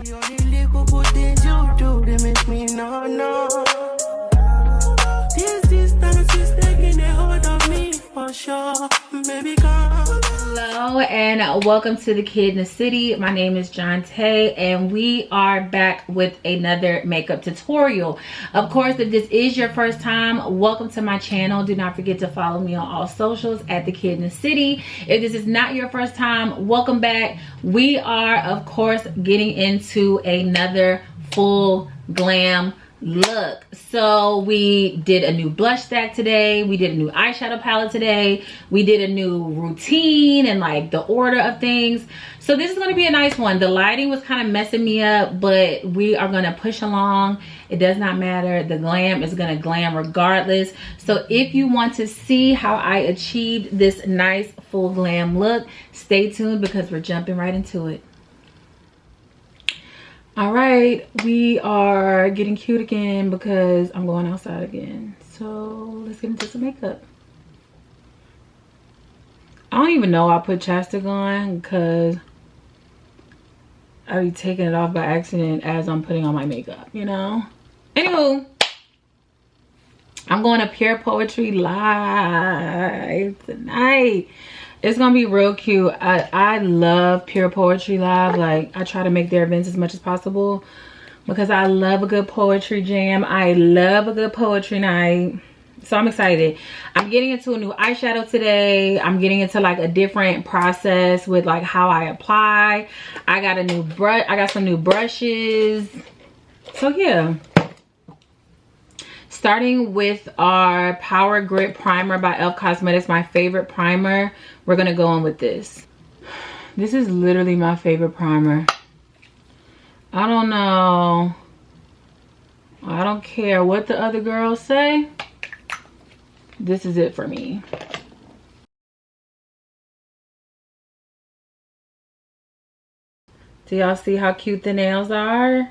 The only little good things you do, they make me no. This distance is taking a hold of me for sure. Baby, come. Hello and welcome to the Kid in the City. My name is Jonte and we are back with another makeup tutorial. Of course, if this is your first time, welcome to my channel. Do not forget to follow me on all socials at the Kid in the City. If this is not your first time, welcome back. We are, of course, getting into another full glam look. So we did a new blush stack today, we did a new eyeshadow palette today, we did a new routine and like the order of things. So this is going to be a nice one. The lighting was kind of messing me up, but we are going to push along. It does not matter. The glam is going to glam regardless. So if you want to see how I achieved this nice full glam look, stay tuned because we're jumping right into it. All right, we are getting cute again because I'm going outside again. So let's get into some makeup. I don't even know I put chapstick on because I be taking it off by accident as I'm putting on my makeup, you know? Anywho, I'm going to Pure Poetry Live tonight. It's gonna be real cute. I love Pure Poetry Live. Like, I try to make their events as much as possible because I love a good poetry jam. I love a good poetry night. So I'm excited. I'm getting into a new eyeshadow today. I'm getting into like a different process with like how I apply. I got a new brush. I got some new brushes. So yeah. Starting with our Power Grip Primer by e.l.f. Cosmetics, my favorite primer. We're gonna go in with this. This is literally my favorite primer. I don't know. I don't care what the other girls say. This is it for me. Do y'all see how cute the nails are?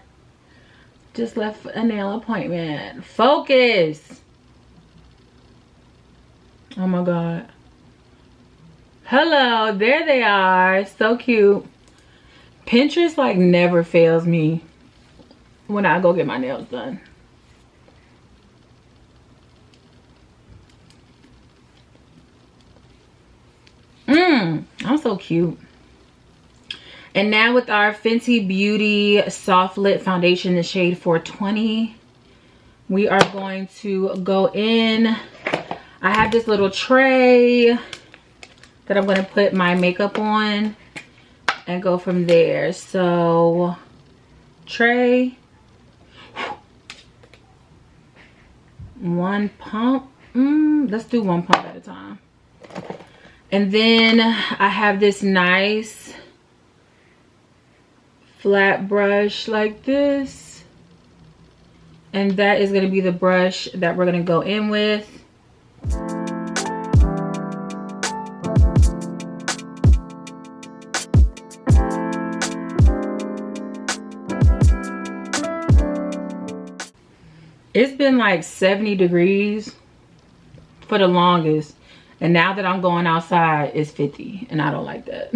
Just left a nail appointment. Focus. Oh my God. Hello, there they are. So cute. Pinterest like never fails me when I go get my nails done. I'm so cute. And now with our Fenty Beauty Soft Lit Foundation, the shade 420, we are going to go in. I have this little tray that I'm going to put my makeup on and go from there. So, tray, one pump. Let's do one pump at a time. And then I have this nice flat brush like this, and that is going to be the brush that we're going to go in with. It's been like 70 degrees for the longest, and now that I'm going outside it's 50, and I don't like that.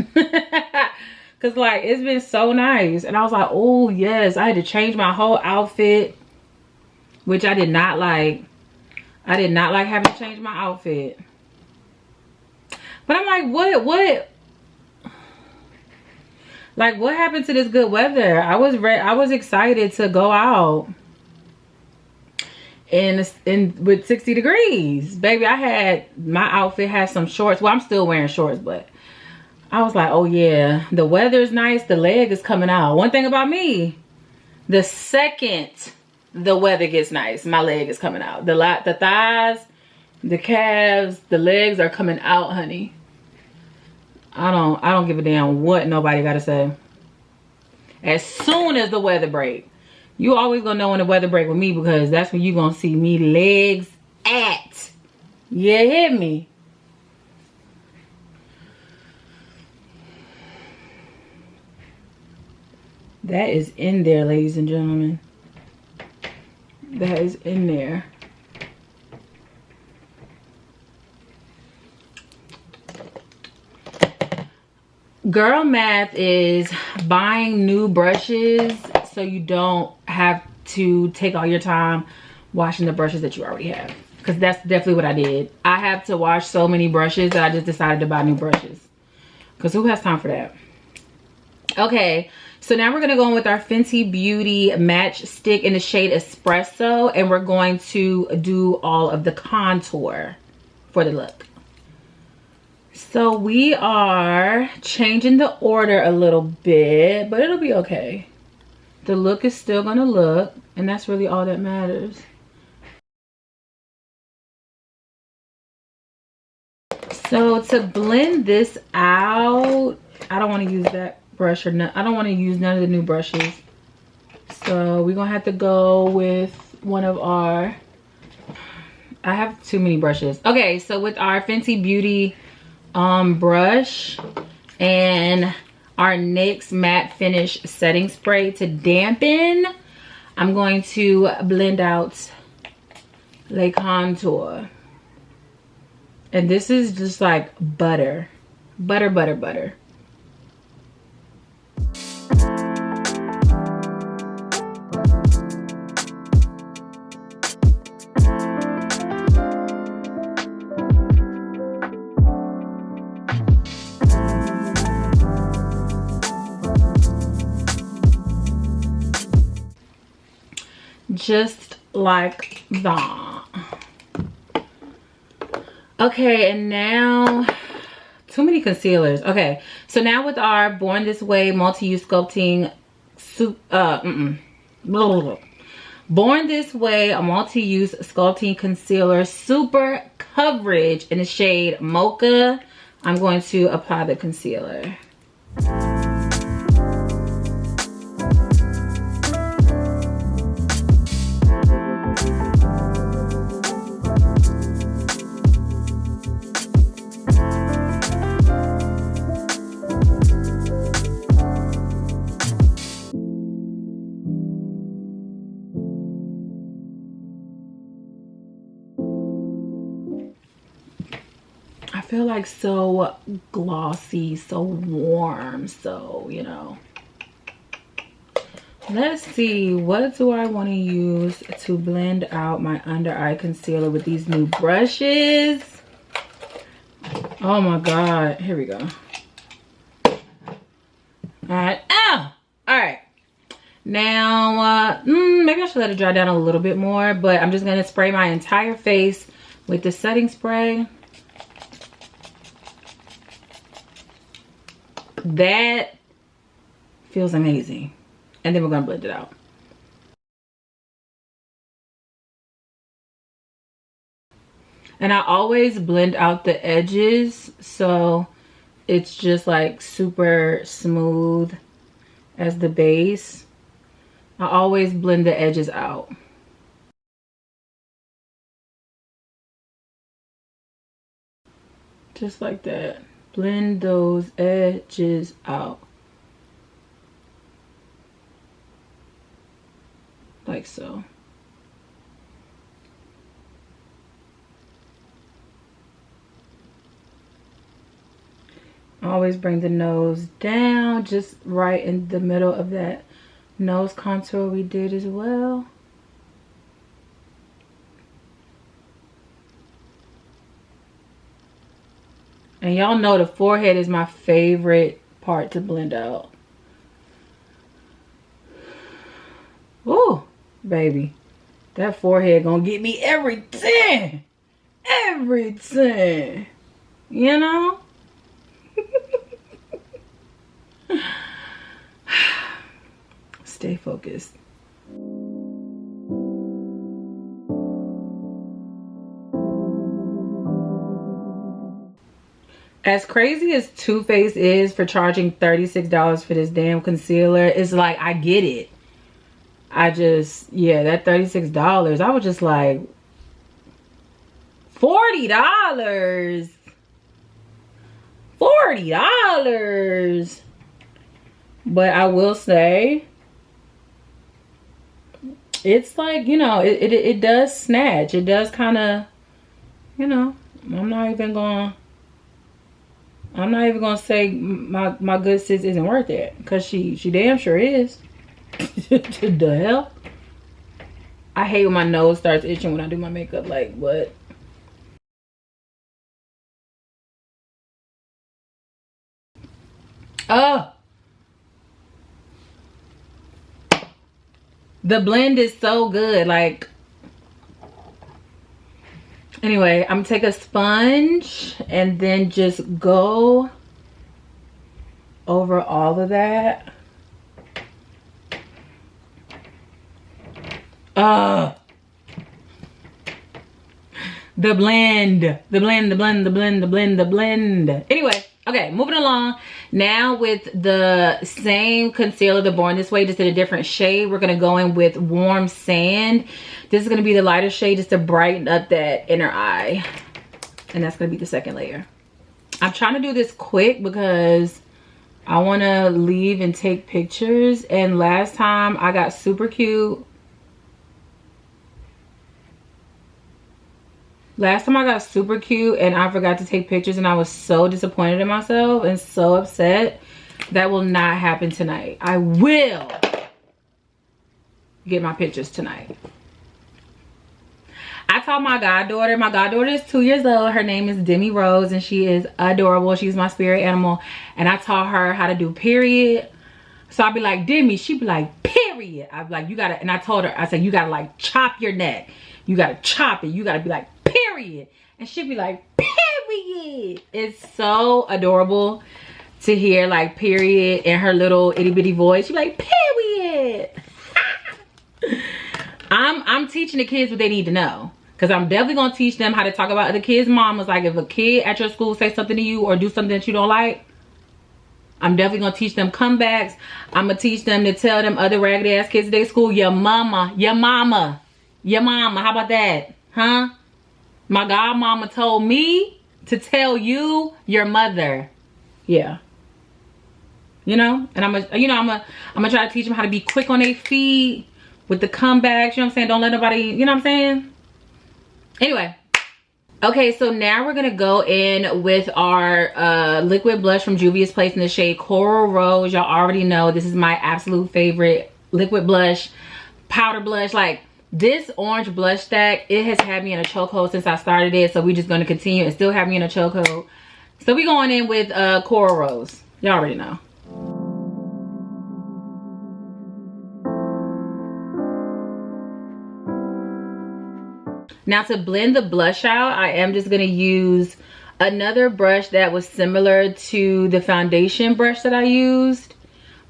Cause like it's been so nice, and I was like, oh yes, I had to change my whole outfit, which I did not like. I did not like having to change my outfit. But I'm like, what? Like, what happened to this good weather? I was excited to go out in with 60 degrees, baby. My outfit had some shorts. Well, I'm still wearing shorts, but I was like, oh yeah, the weather's nice, the leg is coming out. One thing about me, the second the weather gets nice, my leg is coming out. The thighs, the calves, the legs are coming out, honey. I don't give a damn what nobody gotta say. As soon as the weather break, you always gonna know when the weather break with me, because that's when you gonna see me legs at. Yeah, hit me. That is in there, ladies and gentlemen. That is in there. Girl math is buying new brushes so you don't have to take all your time washing the brushes that you already have. Because that's definitely what I did. I have to wash so many brushes that I just decided to buy new brushes. Because who has time for that? Okay, so now we're going to go in with our Fenty Beauty Match Stick in the shade Espresso. And we're going to do all of the contour for the look. So we are changing the order a little bit, but it'll be okay. The look is still going to look, and that's really all that matters. So to blend this out, I don't want to use that brush or I don't want to use none of the new brushes. So we're going to have to go with one of our, I have too many brushes. Okay, so with our Fenty Beauty brush and our NYX Matte Finish Setting Spray to dampen, I'm going to blend out Le Contour. And this is just like butter. Butter, butter, butter. Just like that. Okay, and now too many concealers. Okay, so now with our Born This Way multi-use sculpting Born This Way, a multi-use sculpting concealer, super coverage in the shade Mocha. I'm going to apply the concealer. I feel like so glossy, so warm, so, you know. Let's see, what do I want to use to blend out my under eye concealer with these new brushes? Oh my God, here we go. All right, all right. Now, maybe I should let it dry down a little bit more, but I'm just gonna spray my entire face with the setting spray. That feels amazing. And then we're gonna blend it out. And I always blend out the edges so it's just like super smooth as the base. I always blend the edges out. Just like that. Blend those edges out. Like so. Always bring the nose down, just right in the middle of that nose contour we did as well. And y'all know the forehead is my favorite part to blend out. Ooh, baby. That forehead gonna get me everything. Everything. You know? Stay focused. As crazy as Too Faced is for charging $36 for this damn concealer, it's like, I get it. I just, yeah, that $36, I was just like, $40. $40. But I will say, it's like, you know, it does snatch. It does kind of, you know, I'm not even gonna I'm not even gonna say my good sis isn't worth it, because she damn sure is. The hell? I hate when my nose starts itching when I do my makeup. Like, what? Oh, the blend is so good. Like, anyway, I'm gonna take a sponge and then just go over all of that. The blend. Anyway, okay, moving along. Now with the same concealer, the Born This Way, just in a different shade, we're gonna go in with Warm Sand. This is gonna be the lighter shade just to brighten up that inner eye. And that's gonna be the second layer. I'm trying to do this quick because I wanna leave and take pictures. And last time I got super cute. Last time I got super cute and I forgot to take pictures, and I was so disappointed in myself and so upset. That will not happen tonight. I will get my pictures tonight. I told my goddaughter is 2 years old. Her name is Demi Rose and she is adorable. She's my spirit animal. And I taught her how to do period. So I'd be like, Demi, she'd be like, period. I'd be like, you gotta, and I told her, I said, you gotta like chop your neck. You gotta chop it. You gotta be like, period. And she'd be like, period. It's so adorable to hear like period in her little itty bitty voice. She'd be like, period. I'm teaching the kids what they need to know, because I'm definitely gonna teach them how to talk about other kids' mamas. Like, if a kid at your school say something to you or do something that you don't like, I'm definitely gonna teach them comebacks. I'm gonna teach them to tell them other raggedy ass kids at their school, your mama, your mama, your mama. How about that? Huh? My godmama told me to tell you your mother. Yeah. You know? And I'm gonna try to teach them how to be quick on their feet with the comebacks. You know what I'm saying? Don't let nobody, you know what I'm saying? Anyway. Okay, so now we're gonna go in with our liquid blush from Juvia's Place in the shade Coral Rose. Y'all already know this is my absolute favorite liquid blush, powder blush. Like, this orange blush stack, it has had me in a chokehold since I started it. So we're just gonna continue and still have me in a chokehold. So we're going in with Coral Rose. Y'all already know. Now to blend the blush out, I am just gonna use another brush that was similar to the foundation brush that I used,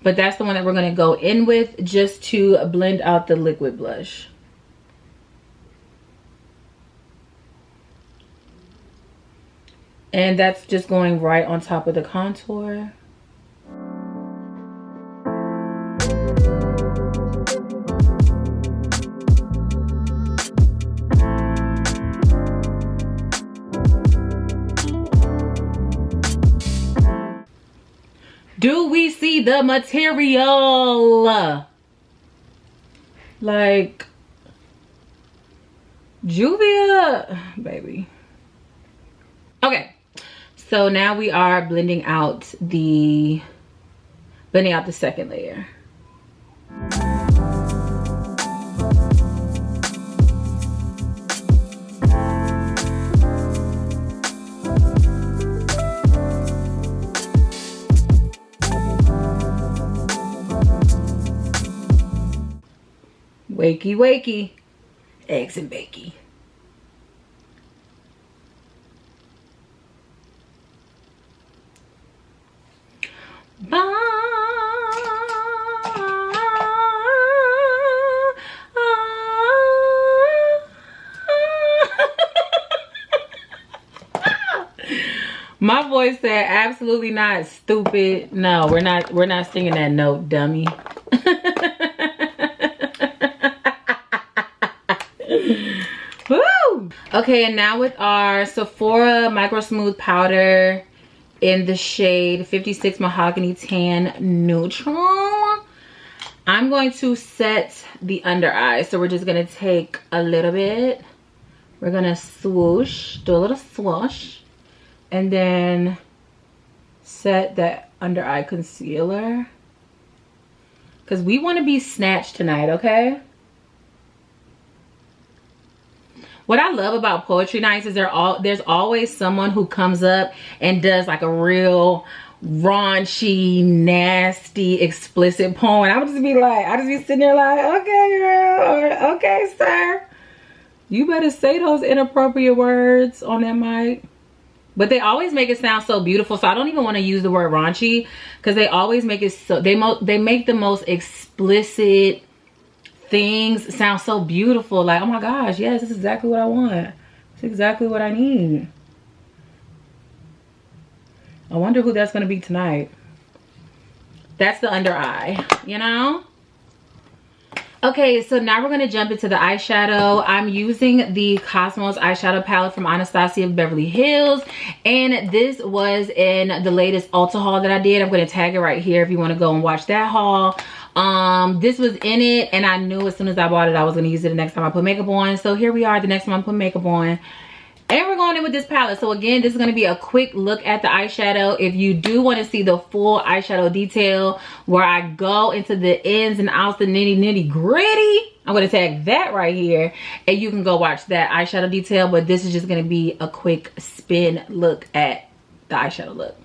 but that's the one that we're gonna go in with just to blend out the liquid blush. And that's just going right on top of the contour. Do we see the material? Like, Juvia, baby. Okay, so now we are blending out the second layer. Wakey, wakey, eggs and bakey. My voice said absolutely not, stupid. No, we're not singing that note, dummy. Woo! Okay, and now with our Sephora Micro Smooth Powder in the shade 56 Mahogany Tan Neutral, I'm going to set the under eye. So we're just gonna take a little bit. We're gonna swoosh, do a little swoosh, and then set that under eye concealer. Because we want to be snatched tonight, okay? What I love about poetry nights is there's always someone who comes up and does like a real raunchy, nasty, explicit poem. I would just be sitting there like, okay, girl, or okay, sir. You better say those inappropriate words on that mic. But they always make it sound so beautiful. So I don't even want to use the word raunchy, because they always make it so, they make the most explicit things sound so beautiful. Like, oh my gosh, yes, this is exactly what I want. It's exactly what I need. I wonder who that's going to be tonight. That's the under eye, you know? Okay, so now we're going to jump into the eyeshadow. I'm using the Cosmos eyeshadow palette from Anastasia Beverly Hills. And this was in the latest Ulta haul that I did. I'm going to tag it right here if you want to go and watch that haul. This was in it, and I knew as soon as I bought it, I was going to use it the next time I put makeup on. So here we are the next time I put makeup on. And we're going in with this palette. So again, this is going to be a quick look at the eyeshadow. If you do want to see the full eyeshadow detail where I go into the ins and outs, the nitty gritty, I'm going to tag that right here. And you can go watch that eyeshadow detail. But this is just going to be a quick spin look at the eyeshadow look.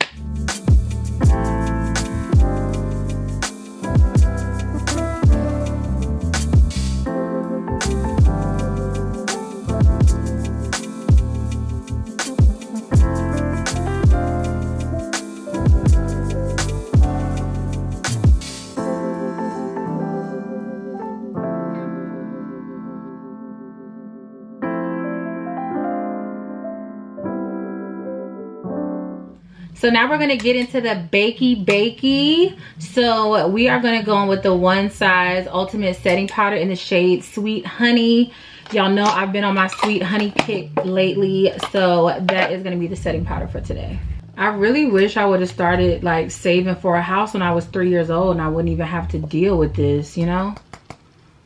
So now we're going to get into the bakey. So we are going to go in with the One Size Ultimate Setting Powder in the shade Sweet Honey. Y'all know I've been on my Sweet Honey kick lately. So that is going to be the setting powder for today. I really wish I would have started like saving for a house when I was 3 years old, and I wouldn't even have to deal with this, you know?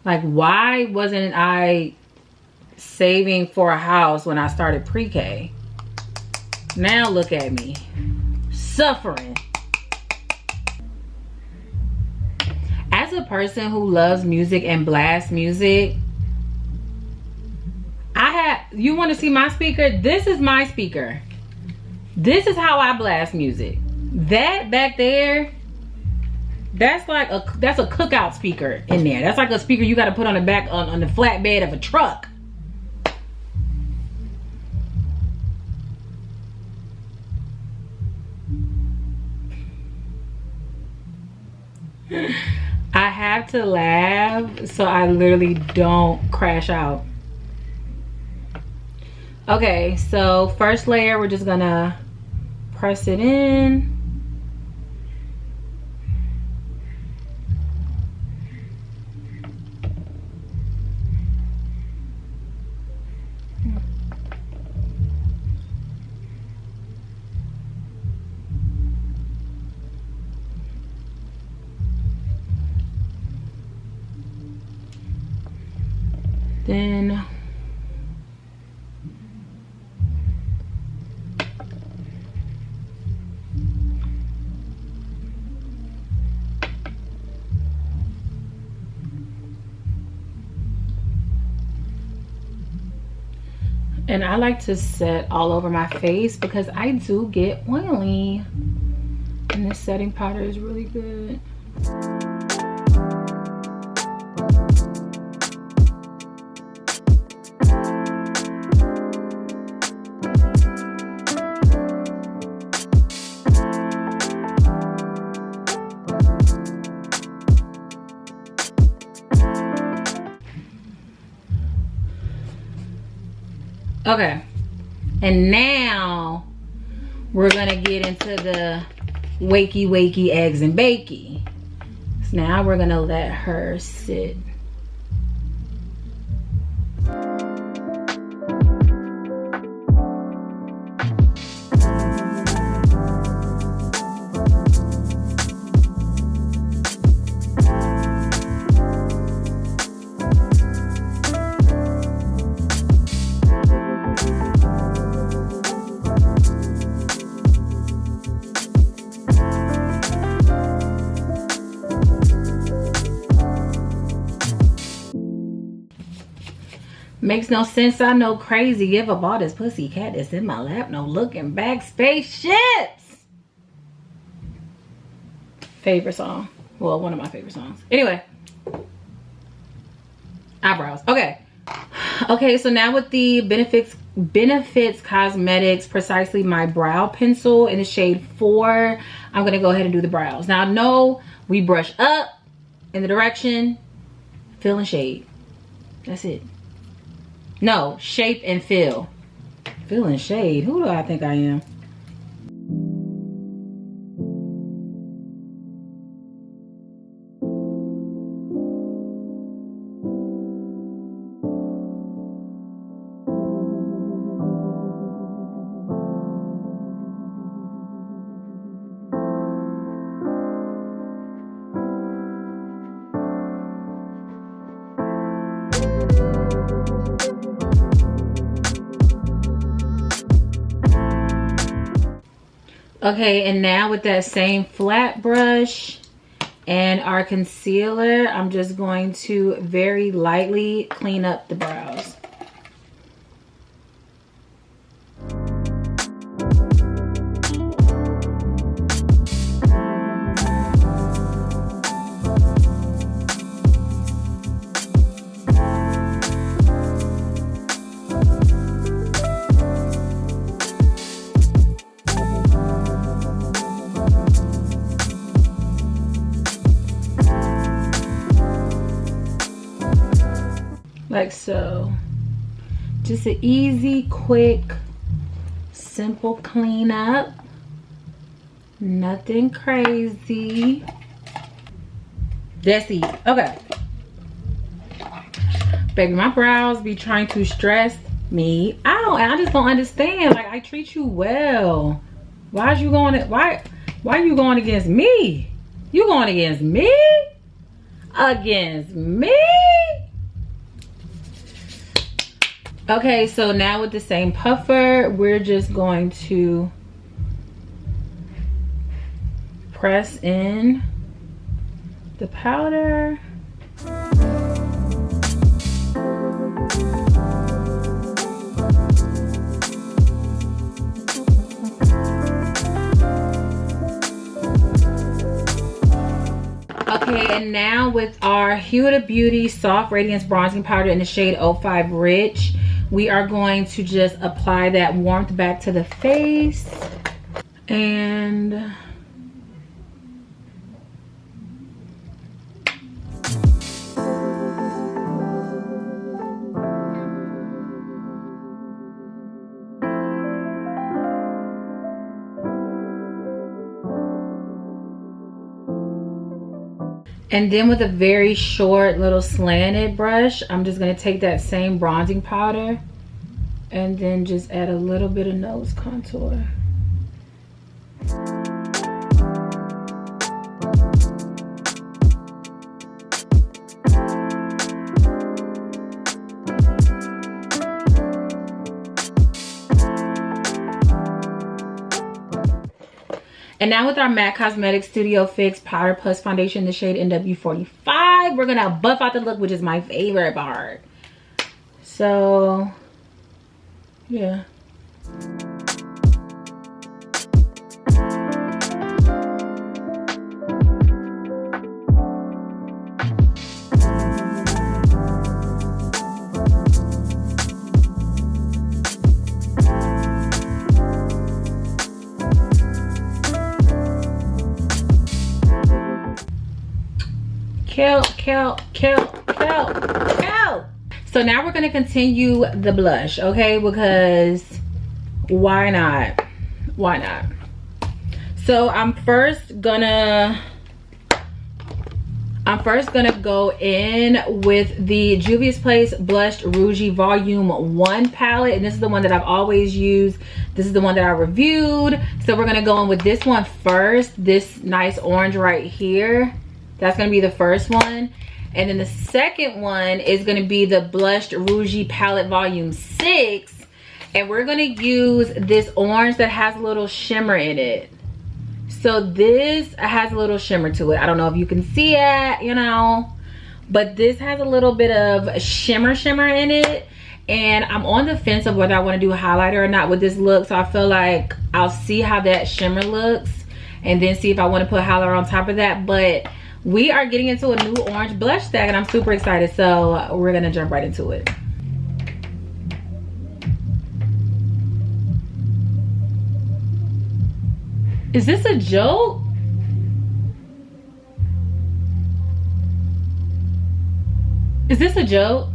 Like, why wasn't I saving for a house when I started pre-K? Now look at me. Suffering. As a person who loves music and blasts music, you want to see my speaker? This is my speaker. This is how I blast music. That back there, that's a cookout speaker in there. That's like a speaker you got to put on the back on the flatbed of a truck. I have to laugh so I literally don't crash out. Okay, so first layer, we're just gonna press it in. Then and I like to set all over my face because I do get oily, and this setting powder is really good. Okay, and now we're gonna get into the wakey eggs and bakey. So now we're gonna let her sit. Makes no sense. I know crazy. Give up all this pussy cat that's in my lap. No looking back. Spaceships. Favorite song. Well, one of my favorite songs. Anyway. Eyebrows. Okay. Okay, so now with the Benefits Cosmetics Precisely My Brow Pencil in the shade 4, I'm going to go ahead and do the brows. Now, I know we brush up in the direction, fill and shade. That's it. No, shape and fill. Fill and shade. Who do I think I am? Okay, and now with that same flat brush and our concealer, I'm just going to very lightly clean up the brows. Like so. Just an easy, quick, simple cleanup. Nothing crazy. That's it. Okay. Baby, my brows be trying to stress me. I just don't understand. Like, I treat you well. Why are you going against me? You going against me? Against me? Okay, so now with the same puffer, we're just going to press in the powder. Okay, and now with our Huda Beauty Soft Radiance Bronzing Powder in the shade 05 Rich, we are going to just apply that warmth back to the face. And then with a very short little slanted brush, I'm just going to take that same bronzing powder and then just add a little bit of nose contour. And now with our MAC Cosmetics Studio Fix Powder Plus Foundation in the shade NW45, we're going to buff out the look, which is my favorite part. So, yeah. Kill. So now we're going to continue the blush, okay? Because why not? So I'm first gonna go in with the Juvia's Place Blushed Rouge Volume 1 palette, and this is the one that I've always used. This is the one that I reviewed. So we're gonna go in with this one first, this nice orange right here. That's gonna be the first one. And then the second one is gonna be the Blushed Rouge Palette Volume 6. And we're gonna use this orange that has a little shimmer in it. So this has a little shimmer to it. I don't know if you can see it, you know, but this has a little bit of shimmer in it. And I'm on the fence of whether I want to do a highlighter or not with this look. So I feel like I'll see how that shimmer looks and then see if I want to put highlighter on top of that. But we are getting into a new orange blush stack and I'm super excited. So we're gonna jump right into it. Is this a joke? Is this a joke?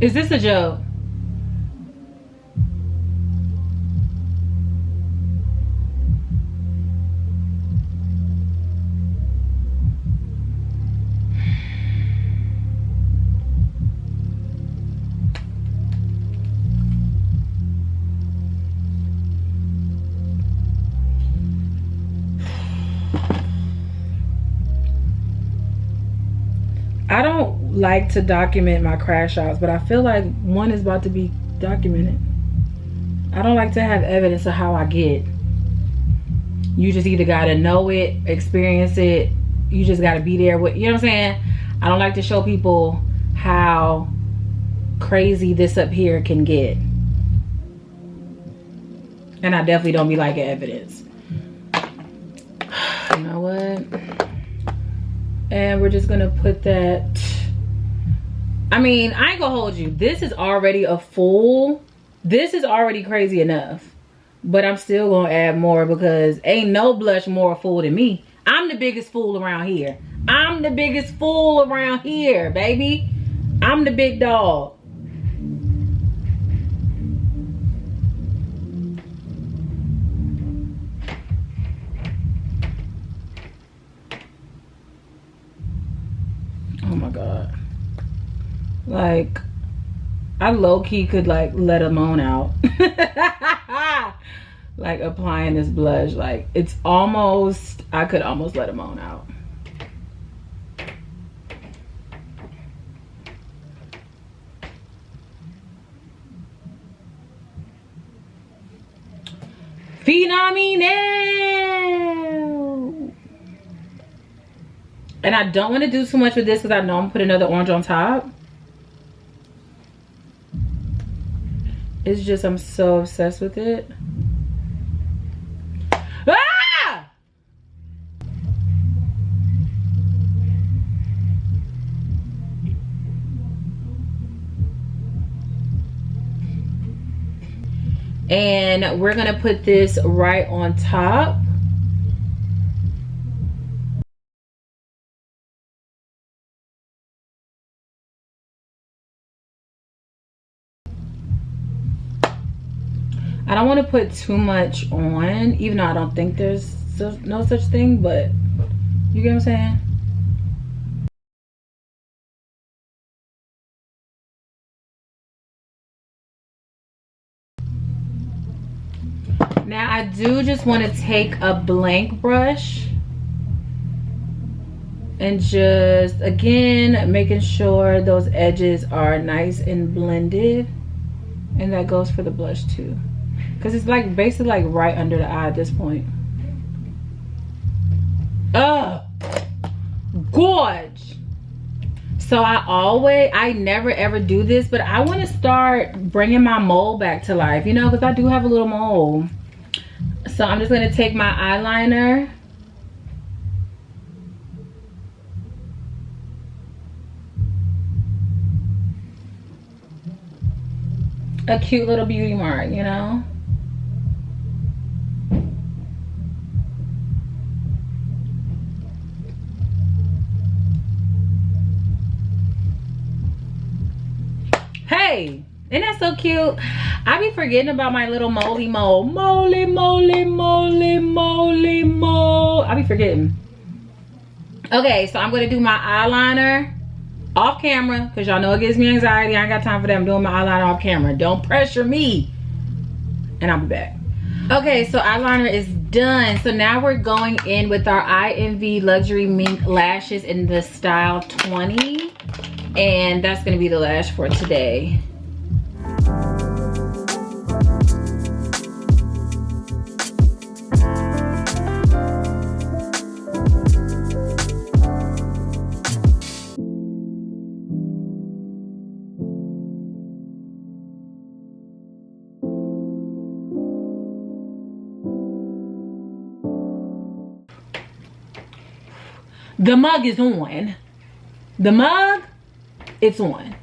Is this a joke? I don't like to document my crash outs, but I feel like one is about to be documented. I don't like to have evidence of how I get. You just either gotta know it, experience it, you just gotta be there with, you know what I'm saying? I don't like to show people how crazy this up here can get. And I definitely don't be like evidence. You know what? And we're just gonna put that. I mean, I ain't gonna hold you. This is already a full. This is already crazy enough. But I'm still gonna add more because ain't no blush more full than me. I'm the biggest fool around here. I'm the biggest fool around here, baby. I'm the big dog. Oh my god. Like, I low-key could like let a moan out. Like applying this blush. Like it's almost, I could almost let a moan out. Phenomenal. And I don't want to do too much with this because I know I'm gonna put another orange on top. It's just I'm so obsessed with it. Ah! And we're gonna put this right on top. I don't want to put too much on, even though I don't think there's no such thing, but you get what I'm saying? Now I do just want to take a blank brush and just, again, making sure those edges are nice and blended. And that goes for the blush too. Because it's like basically like right under the eye at this point. Gorge. So I never ever do this, but I want to start bringing my mole back to life, you know, because I do have a little mole. So I'm just going to take my eyeliner. A cute little beauty mark, you know. Hey, isn't that so cute? I be forgetting about my little moly mole. Moly, moly, moly, moly, mole. I be forgetting. Okay, so I'm going to do my eyeliner off camera because y'all know it gives me anxiety. I ain't got time for that. I'm doing my eyeliner off camera. Don't pressure me. And I'll be back. Okay, so eyeliner is done. So now we're going in with our INV Luxury Mink lashes in the style 20. And that's going to be the lash for today. The mug is on. The mug, it's on.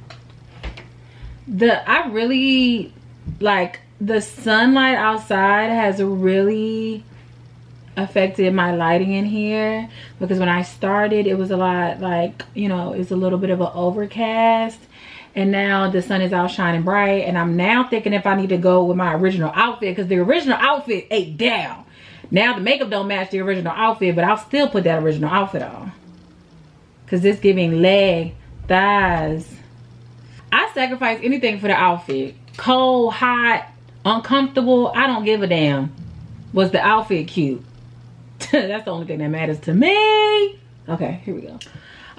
I really like the sunlight outside has really affected my lighting in here, because when I started it was a lot like, you know, it's a little bit of an overcast, and now the sun is out shining bright, and I'm now thinking if I need to go with my original outfit, because the original outfit ate down. Now the makeup don't match the original outfit, but I'll still put that original outfit on, because it's giving leg, thighs. I sacrifice anything for the outfit. Cold, hot, uncomfortable, I don't give a damn. Was the outfit cute? That's the only thing that matters to me. Okay, here we go.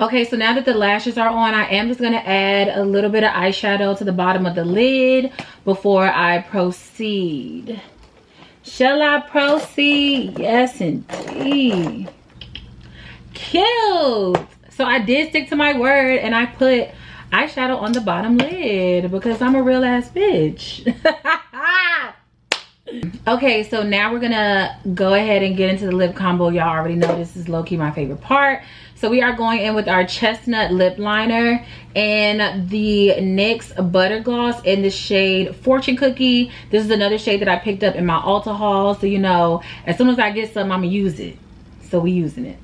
Okay, so now that the lashes are on, I am just going to add a little bit of eyeshadow to the bottom of the lid before I proceed. Shall I proceed? Yes, indeed. Cute. So I did stick to my word, and I put eyeshadow on the bottom lid because I'm a real ass bitch. Okay, so now we're gonna go ahead and get into the lip combo. Y'all already know this is low-key my favorite part. So we are going in with our chestnut lip liner and the NYX butter gloss in the shade Fortune Cookie. This is another shade that I picked up in my Ulta haul, so you know, as soon as I get some, I'm gonna use it. So we using it.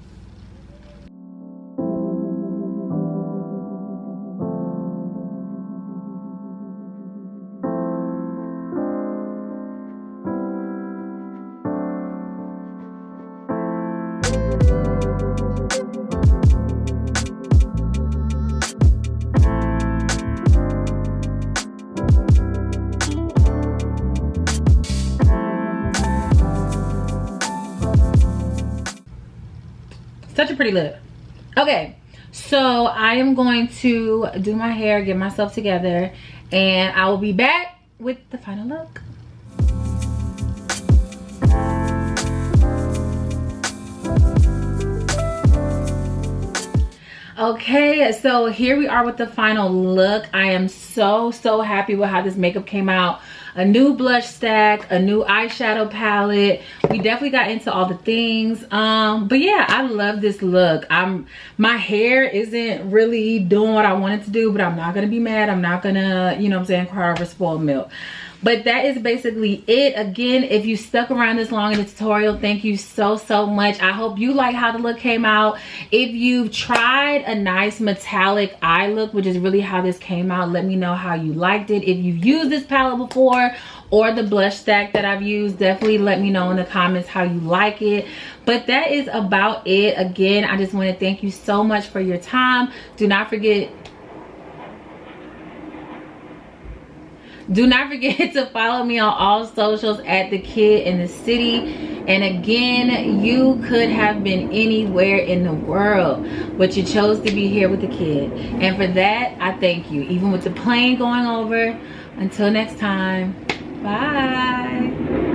Such a pretty lip. Okay, so I am going to do my hair, get myself together, and I will be back with the final look. Okay, so here we are with the final look. I am so happy with how this makeup came out. A new blush stack, a new eyeshadow palette. We definitely got into all the things. But yeah, I love this look. My hair isn't really doing what I wanted to do, but I'm not gonna be mad. I'm not gonna, you know what I'm saying, cry over spoiled milk. But that is basically it. Again, if you stuck around this long in the tutorial, thank you so much. I hope you like how the look came out. If you've tried a nice metallic eye look, which is really how this came out, let me know how you liked it. If you've used this palette before or the blush stack that I've used, definitely let me know in the comments how you like it. But that is about it. Again, I just want to thank you so much for your time. Do not forget to follow me on all socials at The Kid in the City. And again, you could have been anywhere in the world, but you chose to be here with the kid. And for that, I thank you. Even with the plane going over. Until next time, bye.